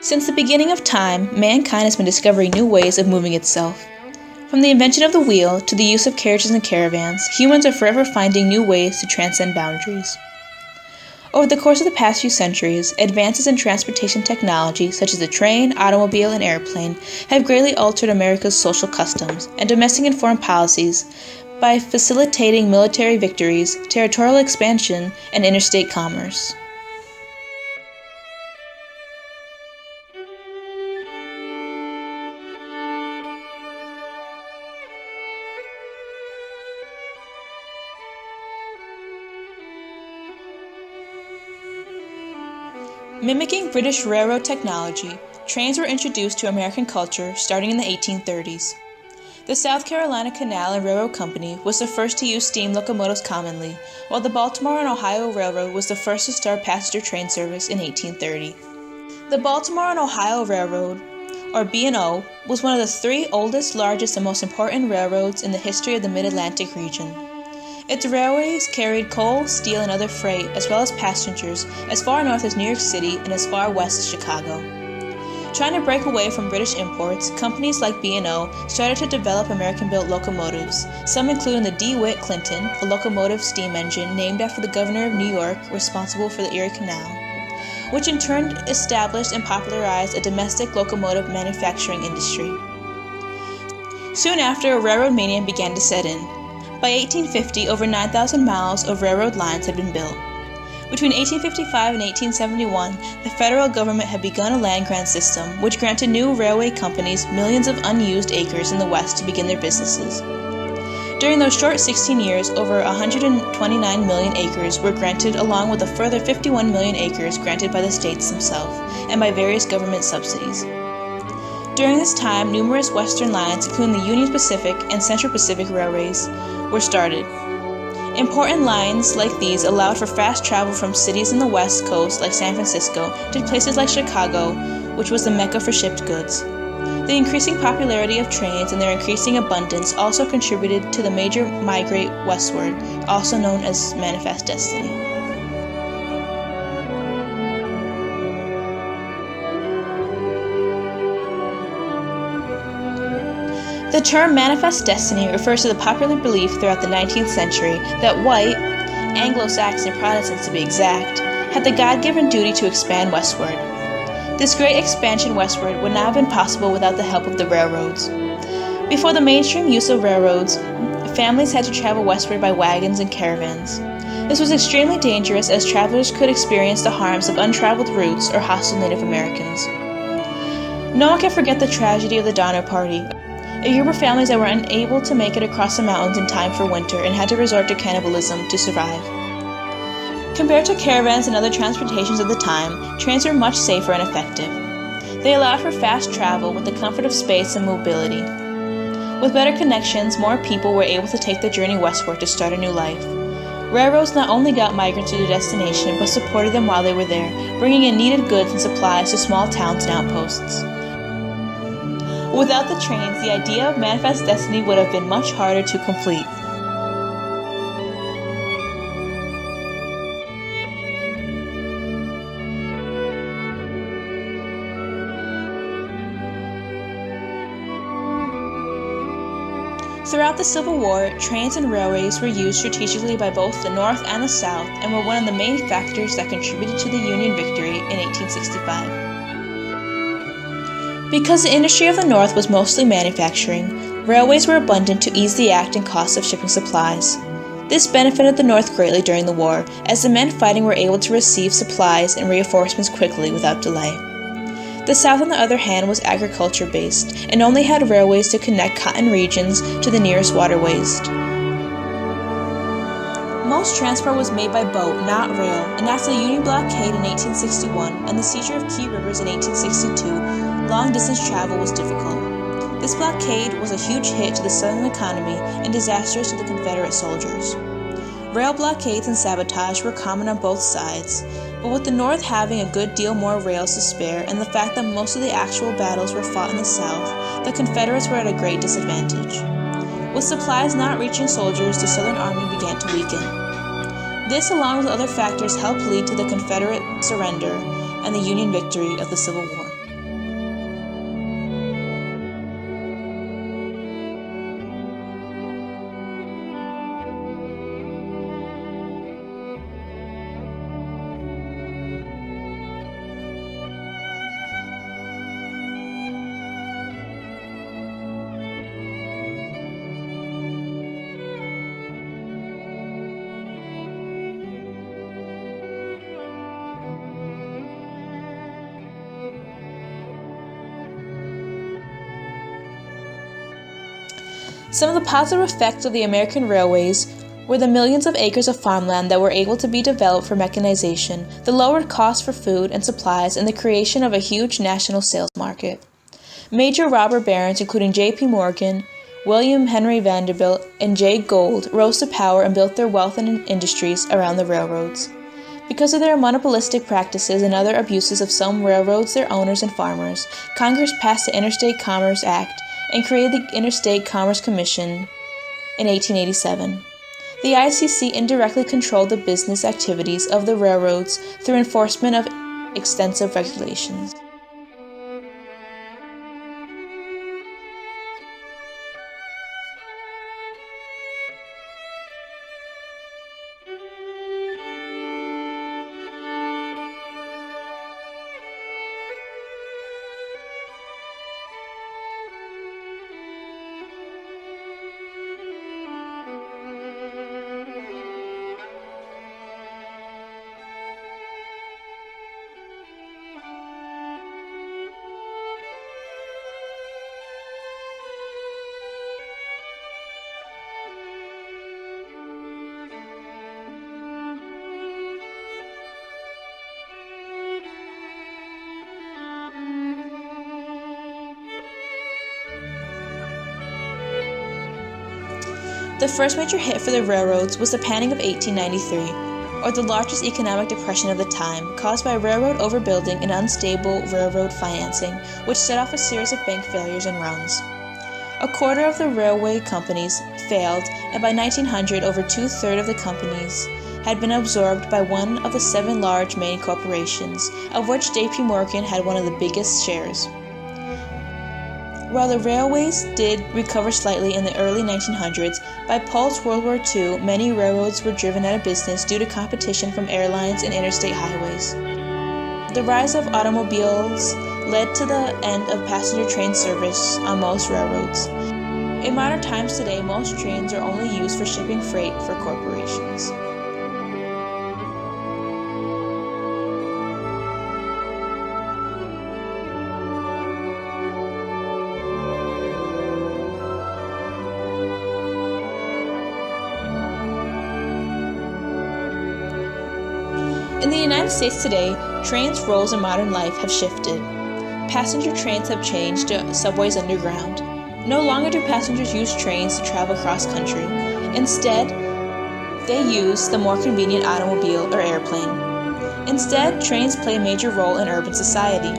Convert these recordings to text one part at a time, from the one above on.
Since the beginning of time, mankind has been discovering new ways of moving itself. From the invention of the wheel to the use of carriages and caravans, humans are forever finding new ways to transcend boundaries. Over the course of the past few centuries, advances in transportation technology such as the train, automobile, and airplane have greatly altered America's social customs and domestic and foreign policies by facilitating military victories, territorial expansion, and interstate commerce. Mimicking British railroad technology, trains were introduced to American culture starting in the 1830s. The South Carolina Canal and Railroad Company was the first to use steam locomotives commonly, while the Baltimore and Ohio Railroad was the first to start passenger train service in 1830. The Baltimore and Ohio Railroad, or B&O, was one of the three oldest, largest, and most important railroads in the history of the Mid-Atlantic region. Its railways carried coal, steel, and other freight, as well as passengers, as far north as New York City and as far west as Chicago. Trying to break away from British imports, companies like B&O started to develop American-built locomotives, some including the DeWitt Clinton, a locomotive steam engine named after the governor of New York responsible for the Erie Canal, which in turn established and popularized a domestic locomotive manufacturing industry. Soon after, railroad mania began to set in. By 1850, over 9,000 miles of railroad lines had been built. Between 1855 and 1871, the federal government had begun a land grant system which granted new railway companies millions of unused acres in the West to begin their businesses. During those short 16 years, over 129 million acres were granted, along with a further 51 million acres granted by the states themselves and by various government subsidies. During this time, numerous western lines, including the Union Pacific and Central Pacific Railways, were started. Important lines like these allowed for fast travel from cities in the West Coast like San Francisco to places like Chicago, which was the mecca for shipped goods. The increasing popularity of trains and their increasing abundance also contributed to the major migrate westward, also known as Manifest Destiny. The term manifest destiny refers to the popular belief throughout the 19th century that white, Anglo-Saxon Protestants to be exact, had the God-given duty to expand westward. This great expansion westward would not have been possible without the help of the railroads. Before the mainstream use of railroads, families had to travel westward by wagons and caravans. This was extremely dangerous as travelers could experience the harms of untraveled routes or hostile Native Americans. No one can forget the tragedy of the Donner Party, a group of families that were unable to make it across the mountains in time for winter and had to resort to cannibalism to survive. Compared to caravans and other transportations of the time, trains were much safer and effective. They allowed for fast travel with the comfort of space and mobility. With better connections, more people were able to take the journey westward to start a new life. Railroads not only got migrants to their destination, but supported them while they were there, bringing in needed goods and supplies to small towns and outposts. Without the trains, the idea of manifest destiny would have been much harder to complete. Throughout the Civil War, trains and railways were used strategically by both the North and the South and were one of the main factors that contributed to the Union victory in 1865. Because the industry of the North was mostly manufacturing, railways were abundant to ease the act and cost of shipping supplies. This benefited the North greatly during the war, as the men fighting were able to receive supplies and reinforcements quickly without delay. The South, on the other hand, was agriculture-based and only had railways to connect cotton regions to the nearest waterways. Most transport was made by boat, not rail, and after the Union blockade in 1861 and the seizure of key rivers in 1862, long-distance travel was difficult. This blockade was a huge hit to the Southern economy and disastrous to the Confederate soldiers. Rail blockades and sabotage were common on both sides, but with the North having a good deal more rails to spare and the fact that most of the actual battles were fought in the South, the Confederates were at a great disadvantage. With supplies not reaching soldiers, the Southern Army began to weaken. This, along with other factors, helped lead to the Confederate surrender and the Union victory of the Civil War. Some of the positive effects of the American railways were the millions of acres of farmland that were able to be developed for mechanization, the lowered costs for food and supplies, and the creation of a huge national sales market. Major robber barons, including J.P. Morgan, William Henry Vanderbilt, and Jay Gould, rose to power and built their wealth and industries around the railroads. Because of their monopolistic practices and other abuses of some railroads, their owners, and farmers, Congress passed the Interstate Commerce Act and created the Interstate Commerce Commission in 1887. The ICC indirectly controlled the business activities of the railroads through enforcement of extensive regulations. The first major hit for the railroads was the Panic of 1893, or the largest economic depression of the time, caused by railroad overbuilding and unstable railroad financing, which set off a series of bank failures and runs. A quarter of the railway companies failed, and by 1900, over two-thirds of the companies had been absorbed by one of the 7 large main corporations, of which J.P. Morgan had one of the biggest shares. While the railways did recover slightly in the early 1900s, by post-World War II, many railroads were driven out of business due to competition from airlines and interstate highways. The rise of automobiles led to the end of passenger train service on most railroads. In modern times today, most trains are only used for shipping freight for corporations. In the United States today, trains' roles in modern life have shifted. Passenger trains have changed to subways underground. No longer do passengers use trains to travel cross-country. Instead, they use the more convenient automobile or airplane. Instead, trains play a major role in urban society.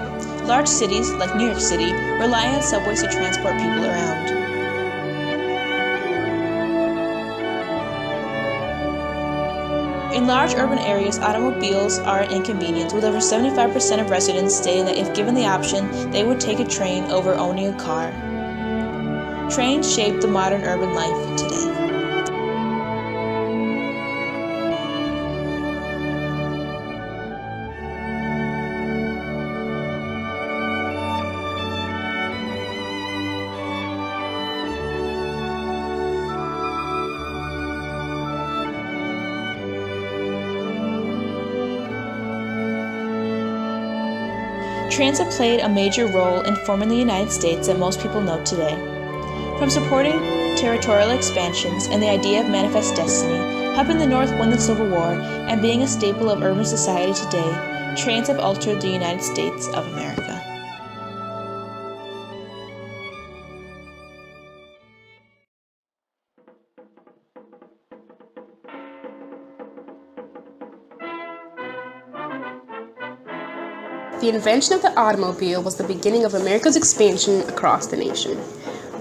Large cities, like New York City, rely on subways to transport people around. In large urban areas, automobiles are an inconvenience, with over 75% of residents stating that if given the option, they would take a train over owning a car. Trains shape the modern urban life today. Trains have played a major role in forming the United States that most people know today. From supporting territorial expansions and the idea of manifest destiny, helping the North win the Civil War, and being a staple of urban society today, trains have altered the United States of America. The invention of the automobile was the beginning of America's expansion across the nation.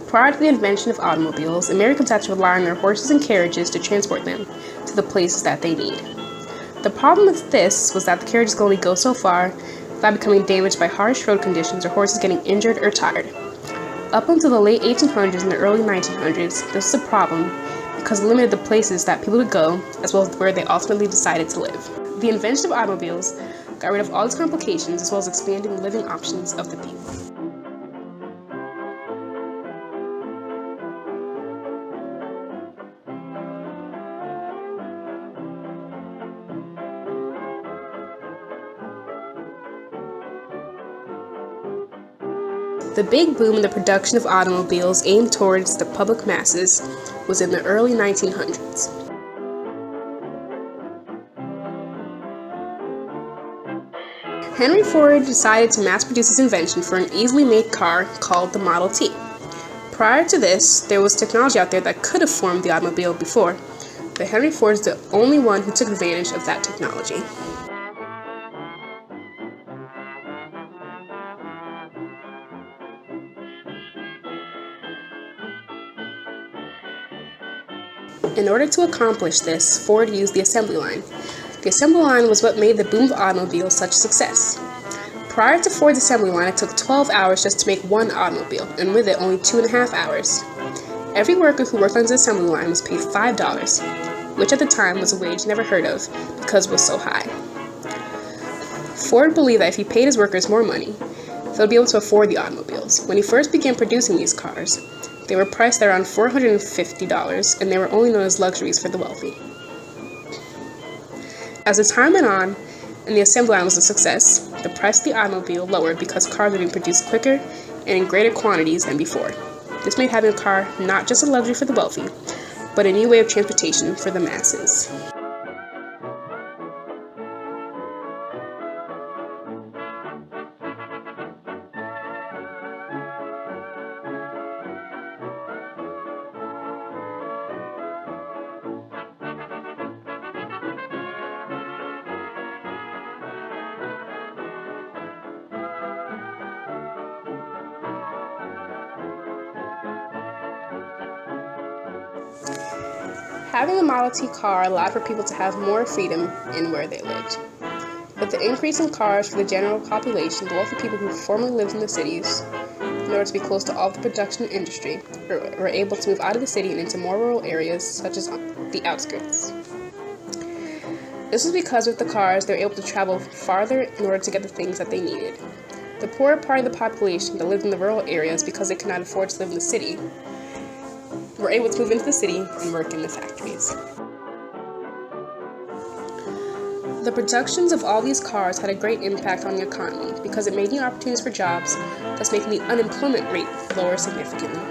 Prior to the invention of automobiles, Americans had to rely on their horses and carriages to transport them to the places that they need. The problem with this was that the carriages could only go so far without becoming damaged by harsh road conditions or horses getting injured or tired. Up until the late 1800s and the early 1900s, this was a problem because it limited the places that people could go as well as where they ultimately decided to live. The invention of automobiles got rid of all its complications as well as expanding the living options of the people. The big boom in the production of automobiles aimed towards the public masses was in the early 1900s. Henry Ford decided to mass produce his invention for an easily made car called the Model T. Prior to this, there was technology out there that could have formed the automobile before, but Henry Ford is the only one who took advantage of that technology. In order to accomplish this, Ford used the assembly line. The assembly line was what made the boom of automobiles such a success. Prior to Ford's assembly line, it took 12 hours just to make one automobile, and with it only 2.5 hours. Every worker who worked on his assembly line was paid $5, which at the time was a wage never heard of because it was so high. Ford believed that if he paid his workers more money, they would be able to afford the automobiles. When he first began producing these cars, they were priced at around $450, and they were only known as luxuries for the wealthy. As the time went on, and the assembly line was a success, the price of the automobile lowered because cars were being produced quicker and in greater quantities than before. This made having a car not just a luxury for the wealthy, but a new way of transportation for the masses. Having a Model T car allowed for people to have more freedom in where they lived. With the increase in cars for the general population, the wealthy people who formerly lived in the cities, in order to be close to all the production industry, were able to move out of the city and into more rural areas, such as the outskirts. This was because with the cars, they were able to travel farther in order to get the things that they needed. The poorer part of the population that lived in the rural areas, because they could not afford to live in the city, were able to move into the city and work in the factories. The productions of all these cars had a great impact on the economy because it made new opportunities for jobs, thus making the unemployment rate lower significantly.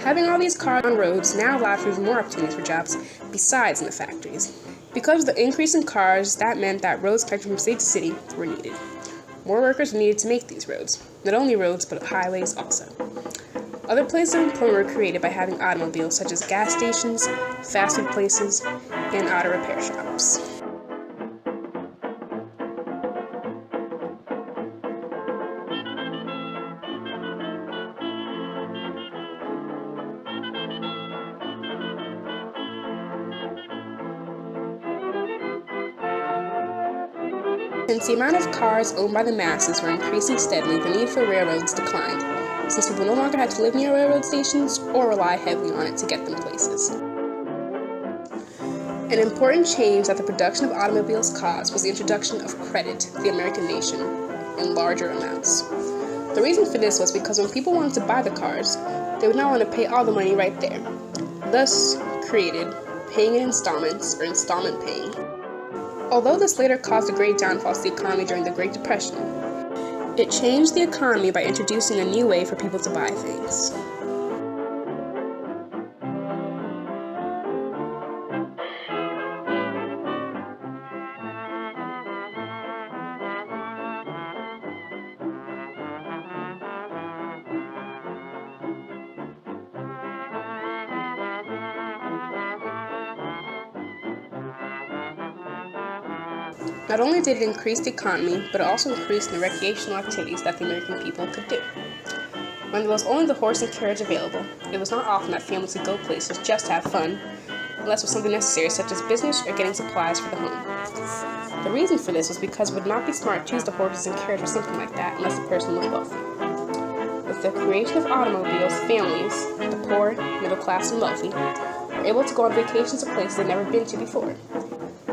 Having all these cars on roads now allowed for even more opportunities for jobs besides in the factories. Because of the increase in cars, that meant that roads connecting from city to city were needed. More workers were needed to make these roads. Not only roads, but highways also. Other places of employment were created by having automobiles, such as gas stations, fast food places, and auto repair shops. Since the amount of cars owned by the masses were increasing steadily, the need for railroads declined, since people no longer had to live near railroad stations or rely heavily on it to get them places. An important change that the production of automobiles caused was the introduction of credit to the American nation in larger amounts. The reason for this was because when people wanted to buy the cars, they would not want to pay all the money right there, thus created paying in installments or installment paying. Although this later caused a great downfall to the economy during the Great Depression, it changed the economy by introducing a new way for people to buy things. Not only did it increase the economy, but it also increased the recreational activities that the American people could do. When there was only the horse and carriage available, it was not often that families could go places just to have fun, unless it was something necessary such as business or getting supplies for the home. The reason for this was because it would not be smart to use the horses and carriage or something like that unless the person was wealthy. With the creation of automobiles, families, the poor, middle class, and wealthy, were able to go on vacations to places they'd never been to before.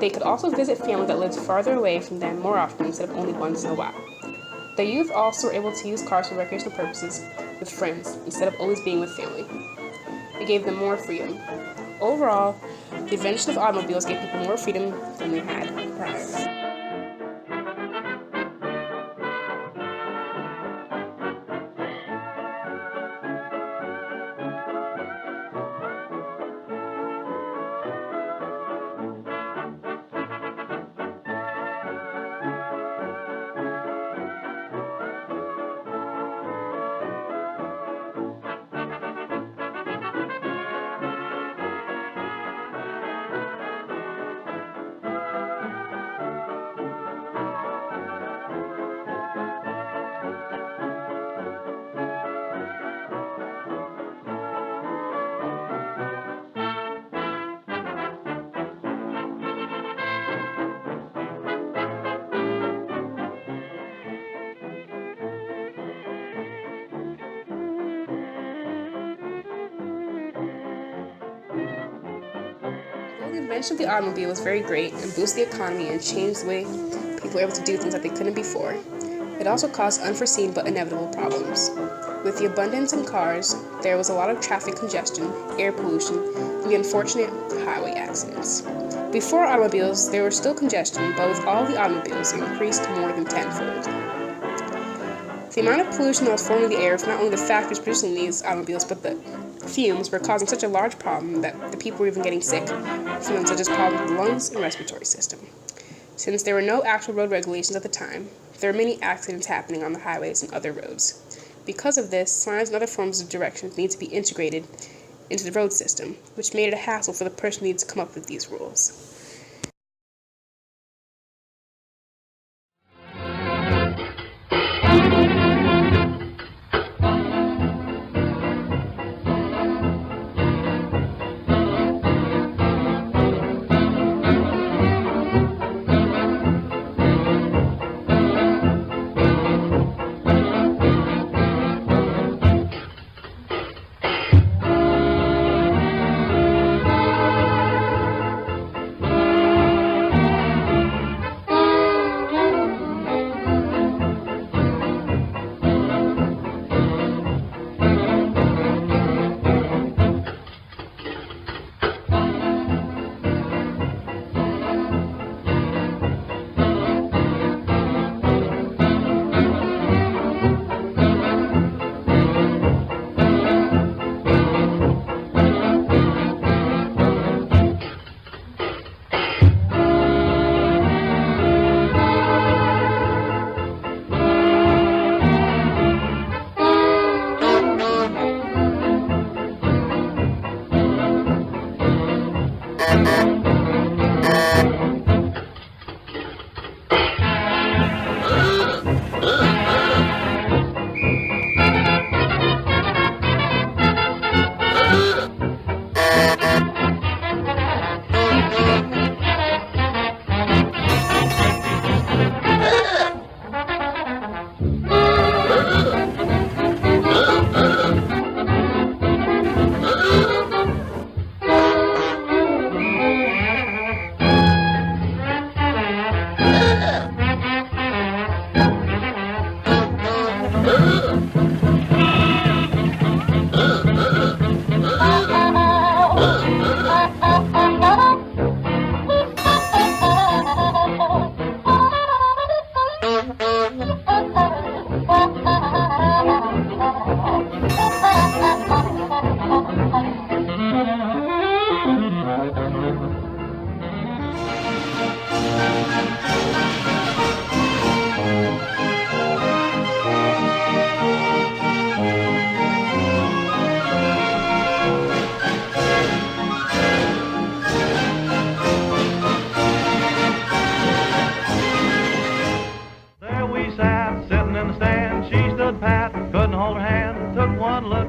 They could also visit family that lived farther away from them more often instead of only once in a while. The youth also were able to use cars for recreational purposes with friends instead of always being with family. It gave them more freedom. Overall, the invention of automobiles gave people more freedom than they had prior. Although the invention of the automobile was very great and boosted the economy and changed the way people were able to do things that they couldn't before, it also caused unforeseen but inevitable problems. With the abundance in cars, there was a lot of traffic congestion, air pollution, and the unfortunate highway accidents. Before automobiles, there was still congestion, but with all the automobiles, it increased more than tenfold. The amount of pollution that was forming in the air from not only the factories producing these automobiles, but the fumes were causing such a large problem that the people were even getting sick from them, such as problems with the lungs and respiratory system. Since there were no actual road regulations at the time, there were many accidents happening on the highways and other roads. Because of this, signs and other forms of directions need to be integrated into the road system, which made it a hassle for the person who needs to come up with these rules.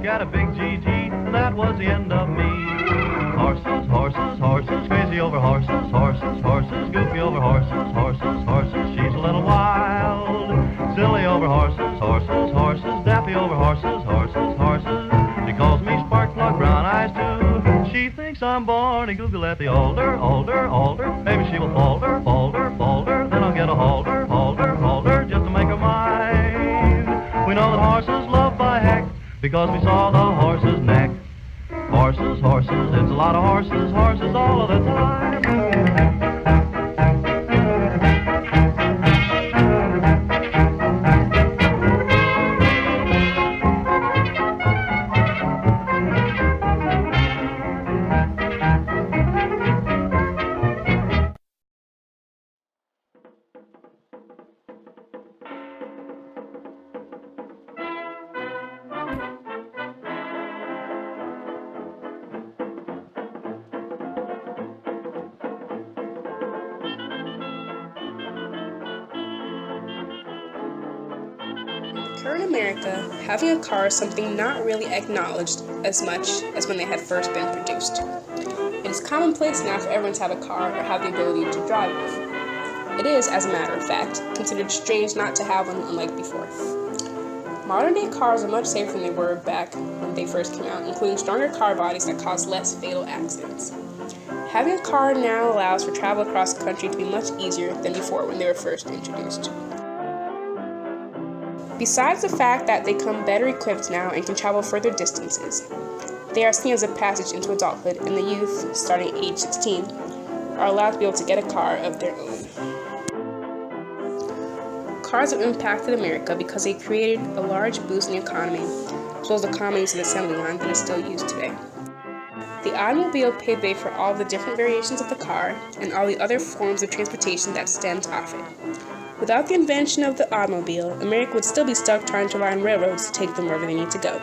Got a big GT, and that was the end of me. Horses, horses, horses, crazy over horses, horses, horses, goofy over horses, horses, horses. She's a little wild, silly over horses, horses, horses, daffy over horses, horses, horses. She calls me spark plug, brown eyes too. She thinks I'm born in Google at the alder, alder, alder. Maybe she will falter, falter, falter. Then I'll get a halter, halter, halter, just to make her mine. We know that horses love by heck, because we saw the horse's neck. Horses, horses, it's a lot of horses, horses all of the time. Current America, having a car is something not really acknowledged as much as when they had first been produced. It is commonplace now for everyone to have a car or have the ability to drive one. It is, as a matter of fact, considered strange not to have one unlike before. Modern-day cars are much safer than they were back when they first came out, including stronger car bodies that cause less fatal accidents. Having a car now allows for travel across the country to be much easier than before when they were first introduced. Besides the fact that they come better equipped now and can travel further distances, they are seen as a passage into adulthood, and the youth, starting at age 16, are allowed to be able to get a car of their own. Cars have impacted America because they created a large boost in the economy, as well as the common use of the assembly line that is still used today. The automobile paved the way for all the different variations of the car and all the other forms of transportation that stemmed off it. Without the invention of the automobile, America would still be stuck trying to rely on railroads to take them wherever they need to go.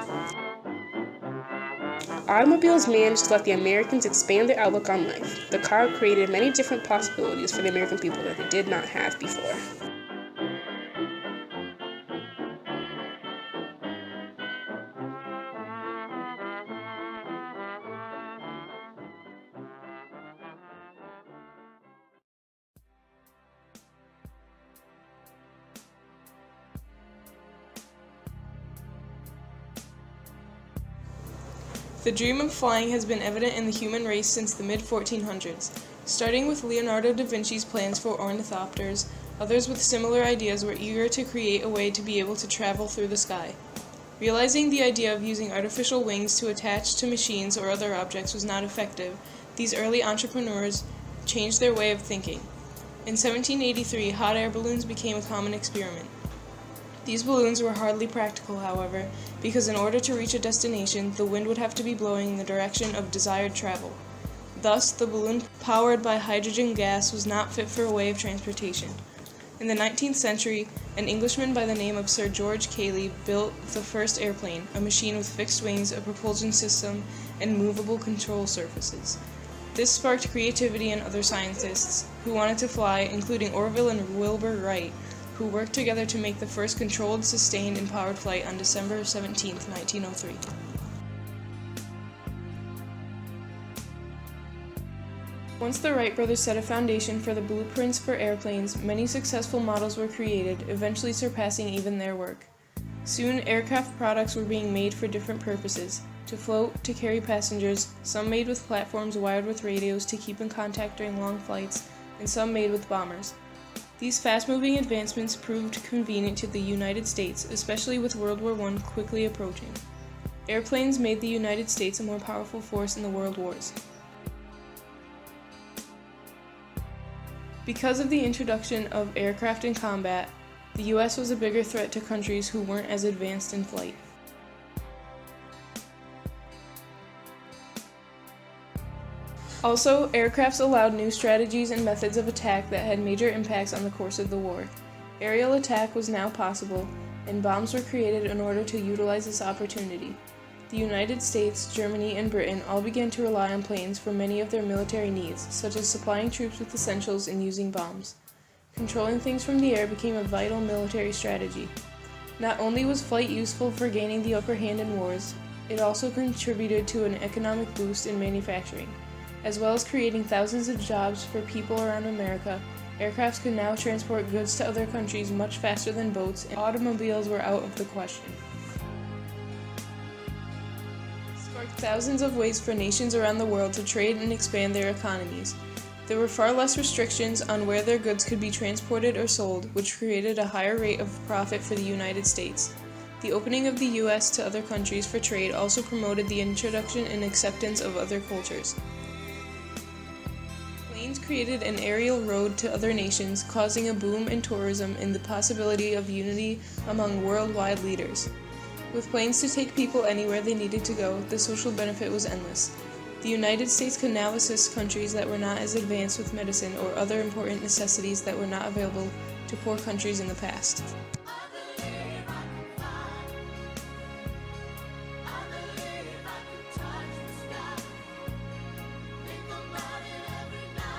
Automobiles managed to let the Americans expand their outlook on life. The car created many different possibilities for the American people that they did not have before. The dream of flying has been evident in the human race since the mid-1400s. Starting with Leonardo da Vinci's plans for ornithopters, others with similar ideas were eager to create a way to be able to travel through the sky. Realizing the idea of using artificial wings to attach to machines or other objects was not effective, these early entrepreneurs changed their way of thinking. In 1783, hot air balloons became a common experiment. These balloons were hardly practical, however, because in order to reach a destination, the wind would have to be blowing in the direction of desired travel. Thus, the balloon powered by hydrogen gas was not fit for a way of transportation. In the 19th century, an Englishman by the name of Sir George Cayley built the first airplane, a machine with fixed wings, a propulsion system, and movable control surfaces. This sparked creativity in other scientists who wanted to fly, including Orville and Wilbur Wright, who worked together to make the first controlled, sustained, and powered flight on December 17, 1903. Once the Wright brothers set a foundation for the blueprints for airplanes, many successful models were created, eventually surpassing even their work. Soon, aircraft products were being made for different purposes: to float, to carry passengers, some made with platforms wired with radios to keep in contact during long flights, and some made with bombers. These fast-moving advancements proved convenient to the United States, especially with World War I quickly approaching. Airplanes made the United States a more powerful force in the world wars. Because of the introduction of aircraft in combat, the U.S. was a bigger threat to countries who weren't as advanced in flight. Also, aircrafts allowed new strategies and methods of attack that had major impacts on the course of the war. Aerial attack was now possible, and bombs were created in order to utilize this opportunity. The United States, Germany, and Britain all began to rely on planes for many of their military needs, such as supplying troops with essentials and using bombs. Controlling things from the air became a vital military strategy. Not only was flight useful for gaining the upper hand in wars, it also contributed to an economic boost in manufacturing. As well as creating thousands of jobs for people around America, aircrafts could now transport goods to other countries much faster than boats, and automobiles were out of the question. It sparked thousands of ways for nations around the world to trade and expand their economies. There were far less restrictions on where their goods could be transported or sold, which created a higher rate of profit for the United States. The opening of the U.S. to other countries for trade also promoted the introduction and acceptance of other cultures. Planes created an aerial road to other nations, causing a boom in tourism and the possibility of unity among worldwide leaders. With planes to take people anywhere they needed to go, the social benefit was endless. The United States could now assist countries that were not as advanced with medicine or other important necessities that were not available to poor countries in the past.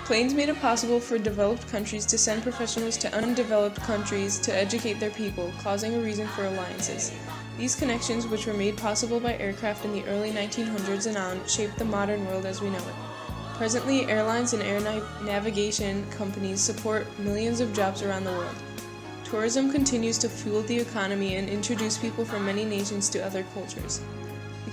Planes made it possible for developed countries to send professionals to undeveloped countries to educate their people, causing a reason for alliances. These connections, which were made possible by aircraft in the early 1900s and on, shaped the modern world as we know it. Presently, airlines and air navigation companies support millions of jobs around the world. Tourism continues to fuel the economy and introduce people from many nations to other cultures.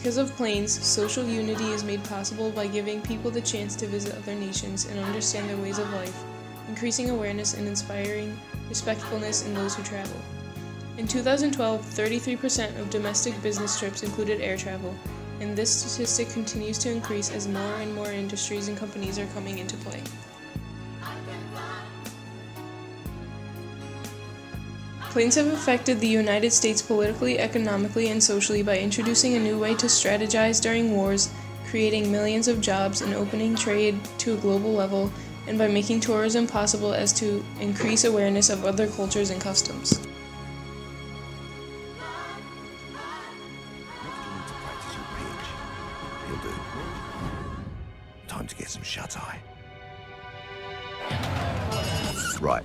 Because of planes, social unity is made possible by giving people the chance to visit other nations and understand their ways of life, increasing awareness and inspiring respectfulness in those who travel. In 2012, 33% of domestic business trips included air travel, and this statistic continues to increase as more and more industries and companies are coming into play. Planes have affected the United States politically, economically, and socially by introducing a new way to strategize during wars, creating millions of jobs and opening trade to a global level, and by making tourism possible as to increase awareness of other cultures and customs. He'll do. Time to get some shut-eye. Right.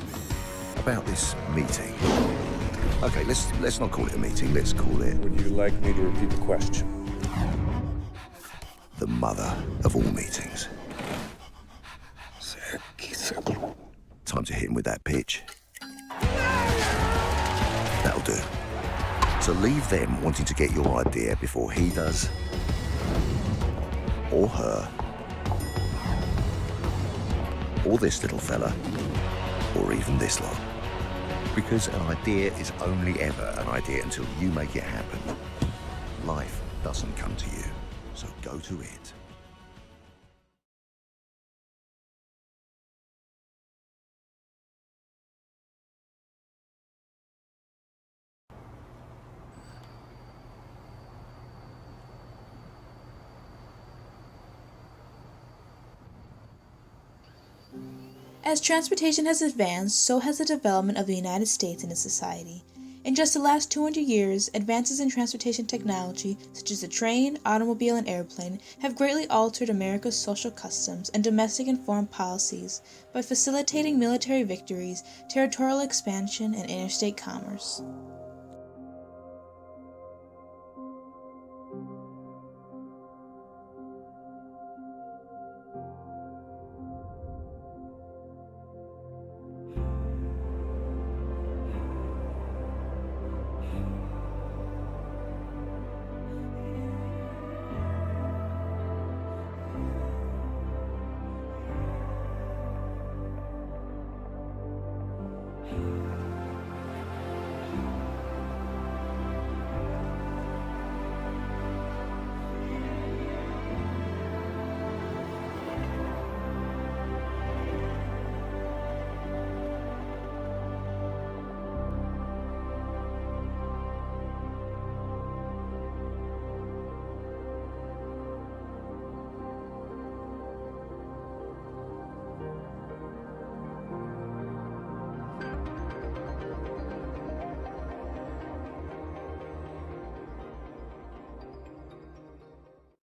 About this meeting. Okay, let's not call it a meeting. Let's call it Would you like me to repeat the question? the mother of all meetings. Time to hit him with that pitch. That'll do. So leave them wanting to get your idea before he does, or her, or this little fella, or even this lot. Because an idea is only ever an idea until you make it happen. Life doesn't come to you, so go to it. As transportation has advanced, so has the development of the United States and its society. In just the last 200 years, advances in transportation technology, such as the train, automobile, and airplane, have greatly altered America's social customs and domestic and foreign policies by facilitating military victories, territorial expansion, and interstate commerce.